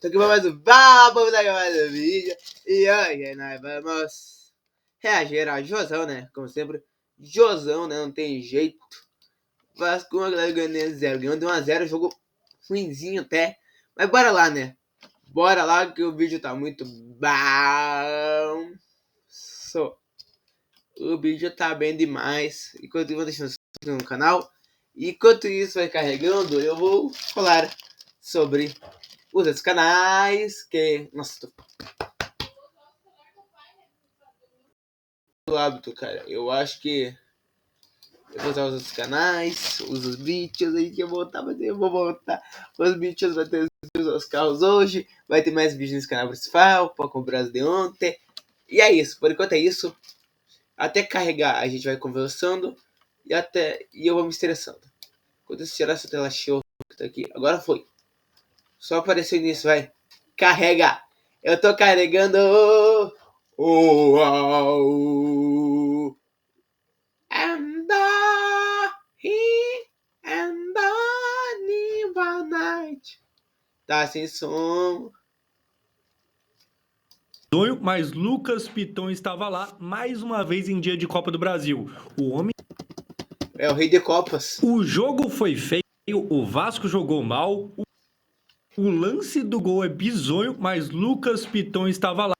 Tô aqui pra mais um papo, mais um vídeo. E hoje nós vamos reagir a Josão, né? Como sempre, Josão, né? Não tem jeito. Vasco, uma galera ganhando 0. Ganhando de 1-0, jogo ruimzinho até. Mas bora lá, né? Bora lá que o vídeo tá muito bom. O vídeo tá bem demais. Enquanto eu vou deixando inscrito no canal. Enquanto isso vai carregando, eu vou falar sobre os outros canais que... Nossa, tô... do hábito, cara. Eu acho que eu vou usar os outros canais, os vídeos aí que eu vou voltar, mas eu vou voltar. Os vídeos vai ter os carros hoje, vai ter mais vídeos nesse canal principal, para comprar as de ontem. E é isso, por enquanto é isso. Até carregar a gente vai conversando e eu vou me estressando. Quando eu tirar essa tela show que tá aqui, agora foi. Só apareceu nisso, vai. Carrega! Eu tô carregando. Uau! And I night. Tá sem som. Mas Lucas Piton estava lá mais uma vez em dia de Copa do Brasil. O homem é o rei de copas. O jogo foi feio, o Vasco jogou mal. O lance do gol é bizonho, mas Lucas Piton estava lá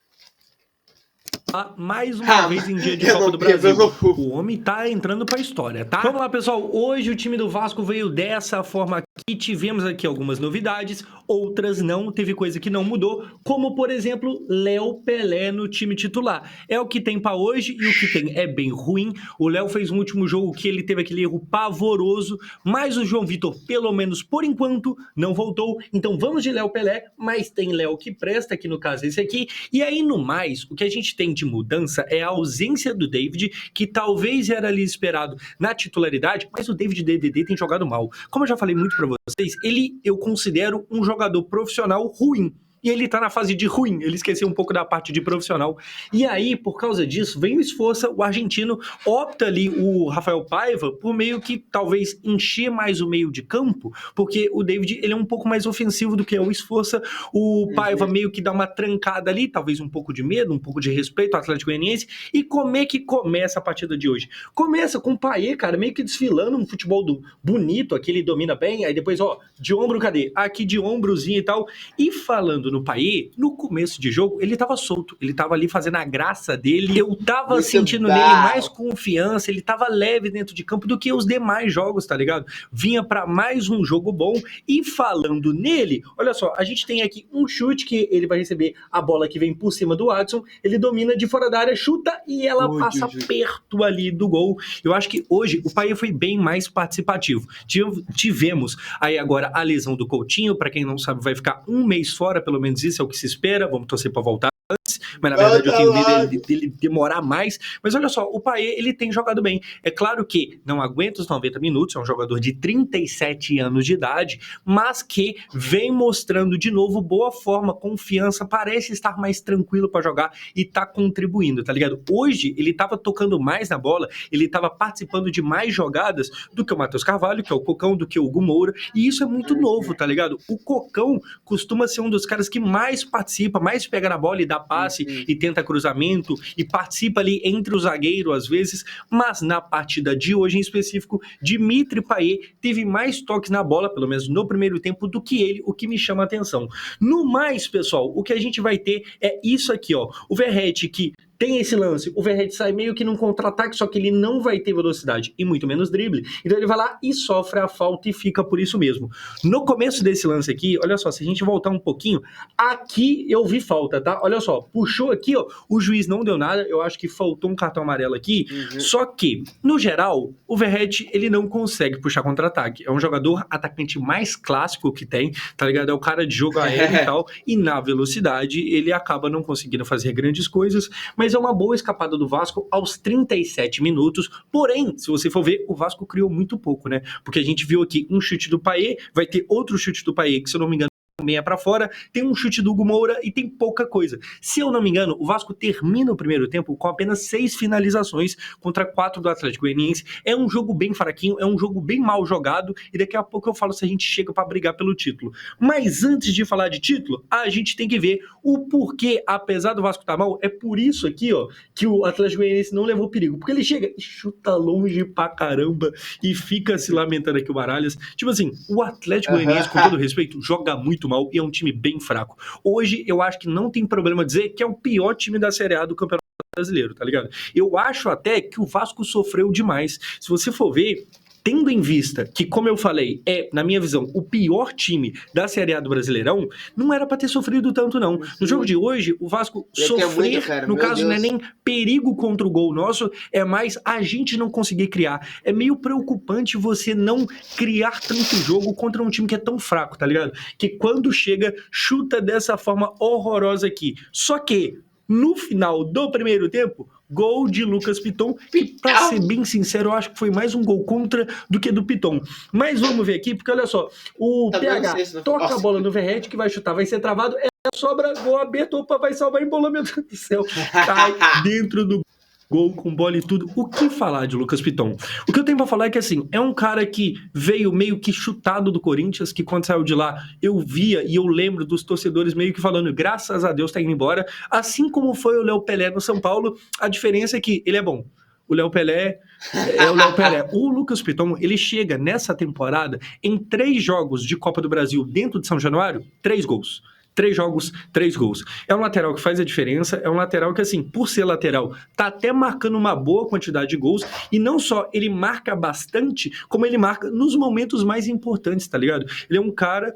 mais uma vez em dia de Copa do Brasil. O homem tá entrando pra história, tá? Vamos lá, pessoal. Hoje o time do Vasco veio dessa forma aqui. Tivemos aqui algumas novidades, outras não. Teve coisa que não mudou, como, por exemplo, Léo Pelé no time titular. É o que tem pra hoje e o que tem é bem ruim. O Léo fez um último jogo que ele teve aquele erro pavoroso, mas o João Vitor, pelo menos por enquanto, não voltou. Então vamos de Léo Pelé, mas tem Léo que presta, que no caso é esse aqui. E aí, no mais, o que a gente tem de mudança é a ausência do David, que talvez era ali esperado na titularidade, mas o David DDD tem jogado mal. Como eu já falei muito pra vocês, eu considero um jogador profissional ruim. E ele tá na fase de ruim, ele esqueceu um pouco da parte de profissional. E aí, por causa disso, vem o Esforça, o argentino opta ali, o Rafael Paiva, por meio que talvez encher mais o meio de campo, porque o David, ele é um pouco mais ofensivo do que o Esforça. O Paiva meio que dá uma trancada ali, talvez um pouco de medo, um pouco de respeito ao Atlético Goianiense. E como é que começa a partida de hoje? Começa com o Payet, cara, meio que desfilando um futebol bonito, aqui ele domina bem, aí depois, ó, de ombro, cadê? Aqui de ombrozinho e tal. E falando no Payet, no começo de jogo, ele tava solto, ele tava ali fazendo a graça dele, eu tava muito sentindo nele mais confiança, ele tava leve dentro de campo do que os demais jogos, tá ligado? Vinha pra mais um jogo bom. E falando nele, olha só, a gente tem aqui um chute que ele vai receber a bola que vem por cima do Adson, ele domina de fora da área, chuta e ela passa perto ali do gol. Eu acho que hoje o Payet foi bem mais participativo. Tivemos aí agora a lesão do Coutinho, pra quem não sabe vai ficar um mês fora, pelo menos isso é o que se espera, vamos torcer pra voltar antes, mas na verdade eu tenho medo dele demorar mais. Mas olha só, o Payet, ele tem jogado bem. É claro que não aguenta os 90 minutos, é um jogador de 37 anos de idade, mas que vem mostrando de novo boa forma, confiança, parece estar mais tranquilo pra jogar e tá contribuindo, tá ligado? Hoje ele tava tocando mais na bola, ele tava participando de mais jogadas do que o Matheus Carvalho, que é o Cocão, do que o Hugo Moura, e isso é muito novo, tá ligado? O Cocão costuma ser um dos caras que mais participa, mais pega na bola e dá passe e tenta cruzamento e participa ali entre o zagueiro às vezes, mas na partida de hoje em específico, Dimitri Payet teve mais toques na bola, pelo menos no primeiro tempo, do que ele, o que me chama a atenção. No mais, pessoal, o que a gente vai ter é isso aqui, ó, o Verratti que tem esse lance, o Verratti sai meio que num contra-ataque, só que ele não vai ter velocidade e muito menos drible, então ele vai lá e sofre a falta e fica por isso mesmo. No começo desse lance aqui, olha só, se a gente voltar um pouquinho, aqui eu vi falta, tá? Olha só, puxou aqui, ó, o juiz não deu nada, eu acho que faltou um cartão amarelo aqui, só que, no geral, o Verratti, ele não consegue puxar contra-ataque, é um jogador atacante mais clássico que tem, tá ligado? É o cara de jogo aéreo e tal, e na velocidade ele acaba não conseguindo fazer grandes coisas, mas é uma boa escapada do Vasco aos 37 minutos, porém, se você for ver, o Vasco criou muito pouco, né? Porque a gente viu aqui um chute do Payet, vai ter outro chute do Payet, que se eu não me engano, meia para fora, tem um chute do Hugo Moura e tem pouca coisa. Se eu não me engano, o Vasco termina o primeiro tempo com apenas 6 finalizações contra 4 do Atlético Goianiense. É um jogo bem fraquinho, é um jogo bem mal jogado e daqui a pouco eu falo se a gente chega para brigar pelo título. Mas antes de falar de título, a gente tem que ver o porquê, apesar do Vasco estar mal, é por isso aqui, ó, que o Atlético Goianiense não levou perigo. Porque ele chega e chuta longe pra caramba e fica se lamentando aqui o Baralhas. Tipo assim, o Atlético Goianiense, com todo respeito, joga muito mal e é um time bem fraco. Hoje, eu acho que não tem problema dizer que é o pior time da Série A do Campeonato Brasileiro, tá ligado? Eu acho até que o Vasco sofreu demais. Se você for ver, tendo em vista que, como eu falei, é, na minha visão, o pior time da Série A do Brasileirão, não era pra ter sofrido tanto, não. No jogo de hoje, o Vasco sofrer, muito, cara, no caso, Deus. não é nem perigo contra o gol nosso, é mais a gente não conseguir criar. É meio preocupante você não criar tanto jogo contra um time que é tão fraco, tá ligado? Que quando chega, chuta dessa forma horrorosa aqui. Só que, no final do primeiro tempo, gol de Lucas Piton, e pra ser bem sincero, eu acho que foi mais um gol contra do que do Piton. Mas vamos ver aqui, porque olha só, o PH toca a bola no Verrete, que vai chutar, vai ser travado, sobra gol aberto, opa, vai salvar, embolou, meu Deus do céu, cai dentro do gol com bola e tudo. O que falar de Lucas Piton? O que eu tenho pra falar é que, assim, é um cara que veio meio que chutado do Corinthians, que quando saiu de lá, eu via e eu lembro dos torcedores meio que falando, graças a Deus tá indo embora, assim como foi o Léo Pelé no São Paulo. A diferença é que ele é bom. O Léo Pelé é o Léo Pelé. O Lucas Piton, ele chega nessa temporada em 3 jogos de Copa do Brasil dentro de São Januário, 3 gols. 3 jogos, 3 gols. É um lateral que faz a diferença, é um lateral que, assim, por ser lateral, tá até marcando uma boa quantidade de gols, e não só ele marca bastante, como ele marca nos momentos mais importantes, tá ligado? Ele é um cara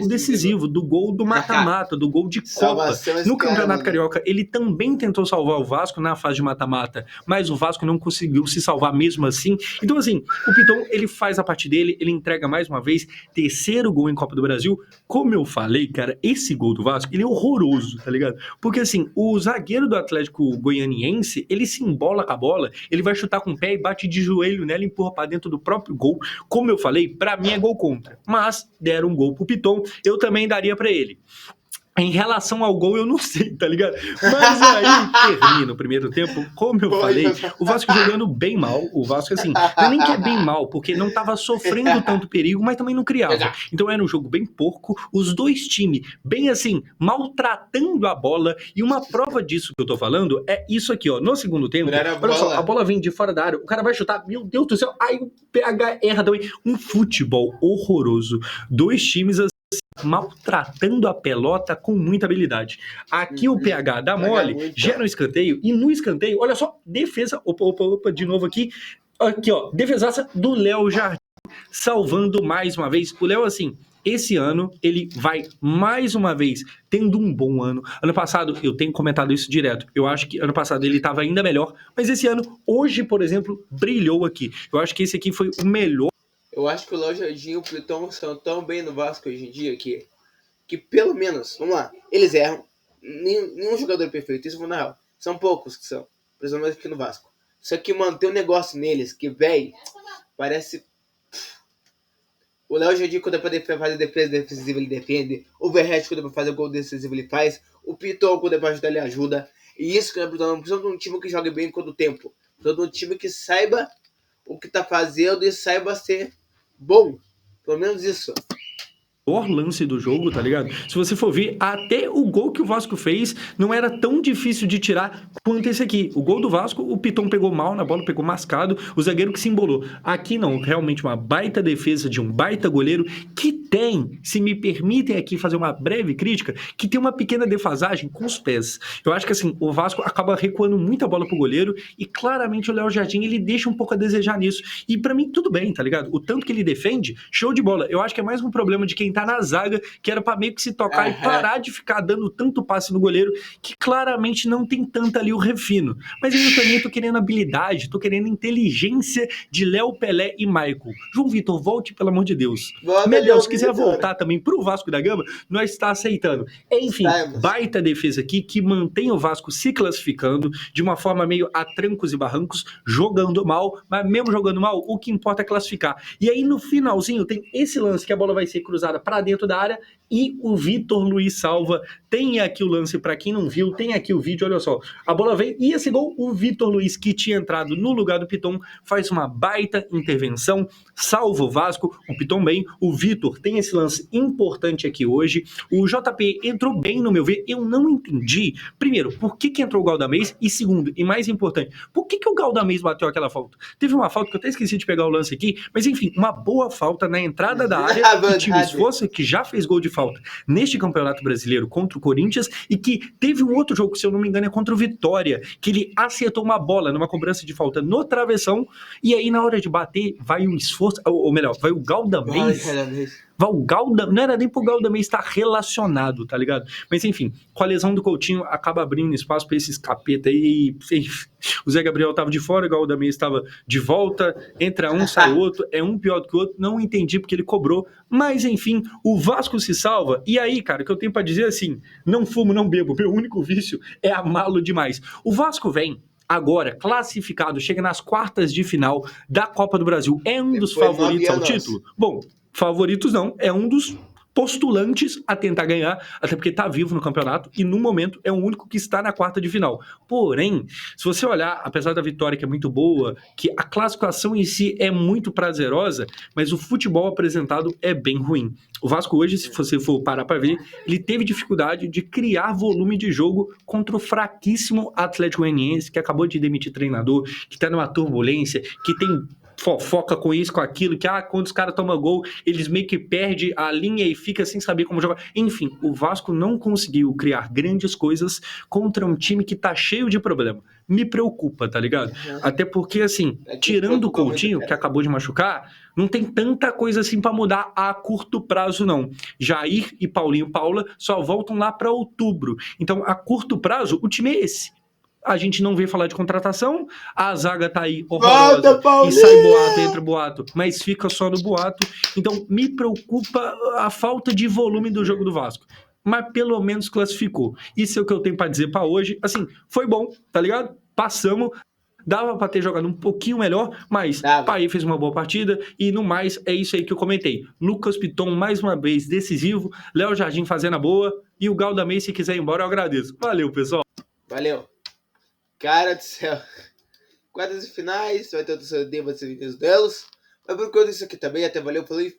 decisivo, do gol do mata-mata, do gol de Copa. No Campeonato Carioca, ele também tentou salvar o Vasco na fase de mata-mata, mas o Vasco não conseguiu se salvar mesmo assim. Então, assim, o Piton, ele faz a parte dele, ele entrega mais uma vez, 3º gol em Copa do Brasil. Como eu falei, cara, esse gol do Vasco, ele é horroroso, tá ligado? Porque, assim, o zagueiro do Atlético Goianiense, ele se embola com a bola, ele vai chutar com o pé e bate de joelho nela e empurra pra dentro do próprio gol. Como eu falei, pra mim é gol contra, mas deram um gol pro Piton, eu também daria pra ele. Em relação ao gol, eu não sei, tá ligado? Mas aí termina o primeiro tempo, como eu falei, o Vasco jogando bem mal. O Vasco, assim, não é nem que é bem mal, porque não tava sofrendo tanto perigo, mas também não criava. Então era um jogo bem porco, os dois times bem assim, maltratando a bola. E uma prova disso que eu tô falando é isso aqui, ó. No segundo tempo, olha só, a bola vem de fora da área, o cara vai chutar, meu Deus do céu, aí o PH erra também. Um futebol horroroso. Dois times assim, maltratando a pelota com muita habilidade. Aqui o PH dá mole, gera um escanteio, e no escanteio, olha só, defesa, opa, de novo aqui, ó, defesaça do Léo Jardim, salvando mais uma vez. O Léo, assim, esse ano, ele vai mais uma vez tendo um bom ano. Ano passado, eu tenho comentado isso direto, eu acho que ano passado ele estava ainda melhor, mas esse ano, hoje, por exemplo, brilhou aqui. Eu acho que esse aqui foi o melhor. Eu acho que o Léo Jardim e o Piton estão tão bem no Vasco hoje em dia que pelo menos, vamos lá, eles erram. Nenhum jogador é perfeito, isso na real. São poucos que são, principalmente aqui no Vasco. Só que manter um negócio neles que, véi, parece... O Léo Jardim, quando é pra fazer defesa defensiva, ele defende. O Verrete, quando é pra fazer o gol decisivo, ele faz. O Piton, quando é pra ajudar, ele ajuda. E isso que é não precisa de um time que jogue bem com o tempo. Precisa de um time que saiba o que tá fazendo e saiba ser bom. Pelo menos isso. O lance do jogo, tá ligado? Se você for ver, até o gol que o Vasco fez não era tão difícil de tirar quanto esse aqui. O gol do Vasco, o Piton pegou mal na bola, pegou mascado, o zagueiro que se embolou. Aqui não, realmente uma baita defesa de um baita goleiro que tem, se me permitem aqui fazer uma breve crítica, que tem uma pequena defasagem com os pés. Eu acho que assim, o Vasco acaba recuando muita bola pro goleiro e claramente o Léo Jardim, ele deixa um pouco a desejar nisso. E pra mim tudo bem, tá ligado? O tanto que ele defende, show de bola. Eu acho que é mais um problema de quem tá na zaga, que era pra meio que se tocar e parar de ficar dando tanto passe no goleiro, que claramente não tem tanto ali o refino. Mas eu também tô querendo habilidade, tô querendo inteligência de Léo, Pelé e Michael. João Vitor, volte, pelo amor de Deus. Medel, se quiser voltar também pro Vasco da Gama, nós está aceitando. Enfim, baita defesa aqui, que mantém o Vasco se classificando de uma forma meio a trancos e barrancos, jogando mal, mas mesmo jogando mal, o que importa é classificar. E aí no finalzinho tem esse lance que a bola vai ser cruzada para dentro da área e o Vitor Luiz salva. Tem aqui o lance para quem não viu, tem aqui o vídeo, olha só. A bola vem e esse gol, o Vitor Luiz, que tinha entrado no lugar do Piton, faz uma baita intervenção, salva o Vasco, o Piton bem, o Vitor tem esse lance importante aqui hoje. O JP entrou bem no meu ver, eu não entendi, primeiro, por que entrou o Galdamez, e segundo, e mais importante, por que o Galdamez bateu aquela falta? Teve uma falta que eu até esqueci de pegar o lance aqui, mas enfim, uma boa falta na entrada da área do time Esforça, que já fez gol de falta neste Campeonato Brasileiro contra o Corinthians, e que teve um outro jogo, que se eu não me engano é contra o Vitória, que ele acertou uma bola numa cobrança de falta no travessão, e aí na hora de bater, vai o Esforça, ou melhor, vai o Galdamez. Não era nem pro Galdamez estar relacionado, tá ligado? Mas enfim, com a lesão do Coutinho, acaba abrindo espaço pra esses capeta aí. O Zé Gabriel tava de fora, o Galdamez estava de volta, entra um, sai outro, é um pior do que o outro, não entendi porque ele cobrou, mas enfim, o Vasco se salva, e aí, cara, o que eu tenho pra dizer é assim, não fumo, não bebo, meu único vício é amá-lo demais. O Vasco vem agora classificado, chega nas quartas de final da Copa do Brasil, é um dos favoritos ao título? Bom, favoritos não, é um dos postulantes a tentar ganhar, até porque tá vivo no campeonato e no momento é o único que está na quarta de final. Porém, se você olhar, apesar da vitória que é muito boa, que a classificação em si é muito prazerosa, mas o futebol apresentado é bem ruim. O Vasco hoje, se você for parar para ver, ele teve dificuldade de criar volume de jogo contra o fraquíssimo Atlético Goianiense, que acabou de demitir treinador, que tá numa turbulência, que tem fofoca com isso, com aquilo, que quando os caras tomam gol, eles meio que perdem a linha e fica sem saber como jogar. Enfim, o Vasco não conseguiu criar grandes coisas contra um time que tá cheio de problema. Me preocupa, tá ligado? Uhum. Até porque, assim, tirando o Coutinho, que acabou de machucar, não tem tanta coisa assim pra mudar a curto prazo, não. Jair e Paulinho Paula só voltam lá pra outubro. Então, a curto prazo, o time é esse. A gente não vê falar de contratação, a zaga tá aí horrorosa, e sai boato, entra boato, mas fica só no boato. Então me preocupa a falta de volume do jogo do Vasco. Mas pelo menos classificou. Isso é o que eu tenho pra dizer pra hoje. Assim, foi bom, tá ligado? Passamos. Dava pra ter jogado um pouquinho melhor, mas Paí fez uma boa partida e no mais é isso aí que eu comentei. Lucas Piton mais uma vez decisivo, Léo Jardim fazendo a boa e o Galdamez, se quiser ir embora, eu agradeço. Valeu, pessoal. Valeu. Cara do céu. Quartas e finais, vai ter o terceiro dia, vai ser os duelos. Mas por conta disso aqui também, até valeu, falou e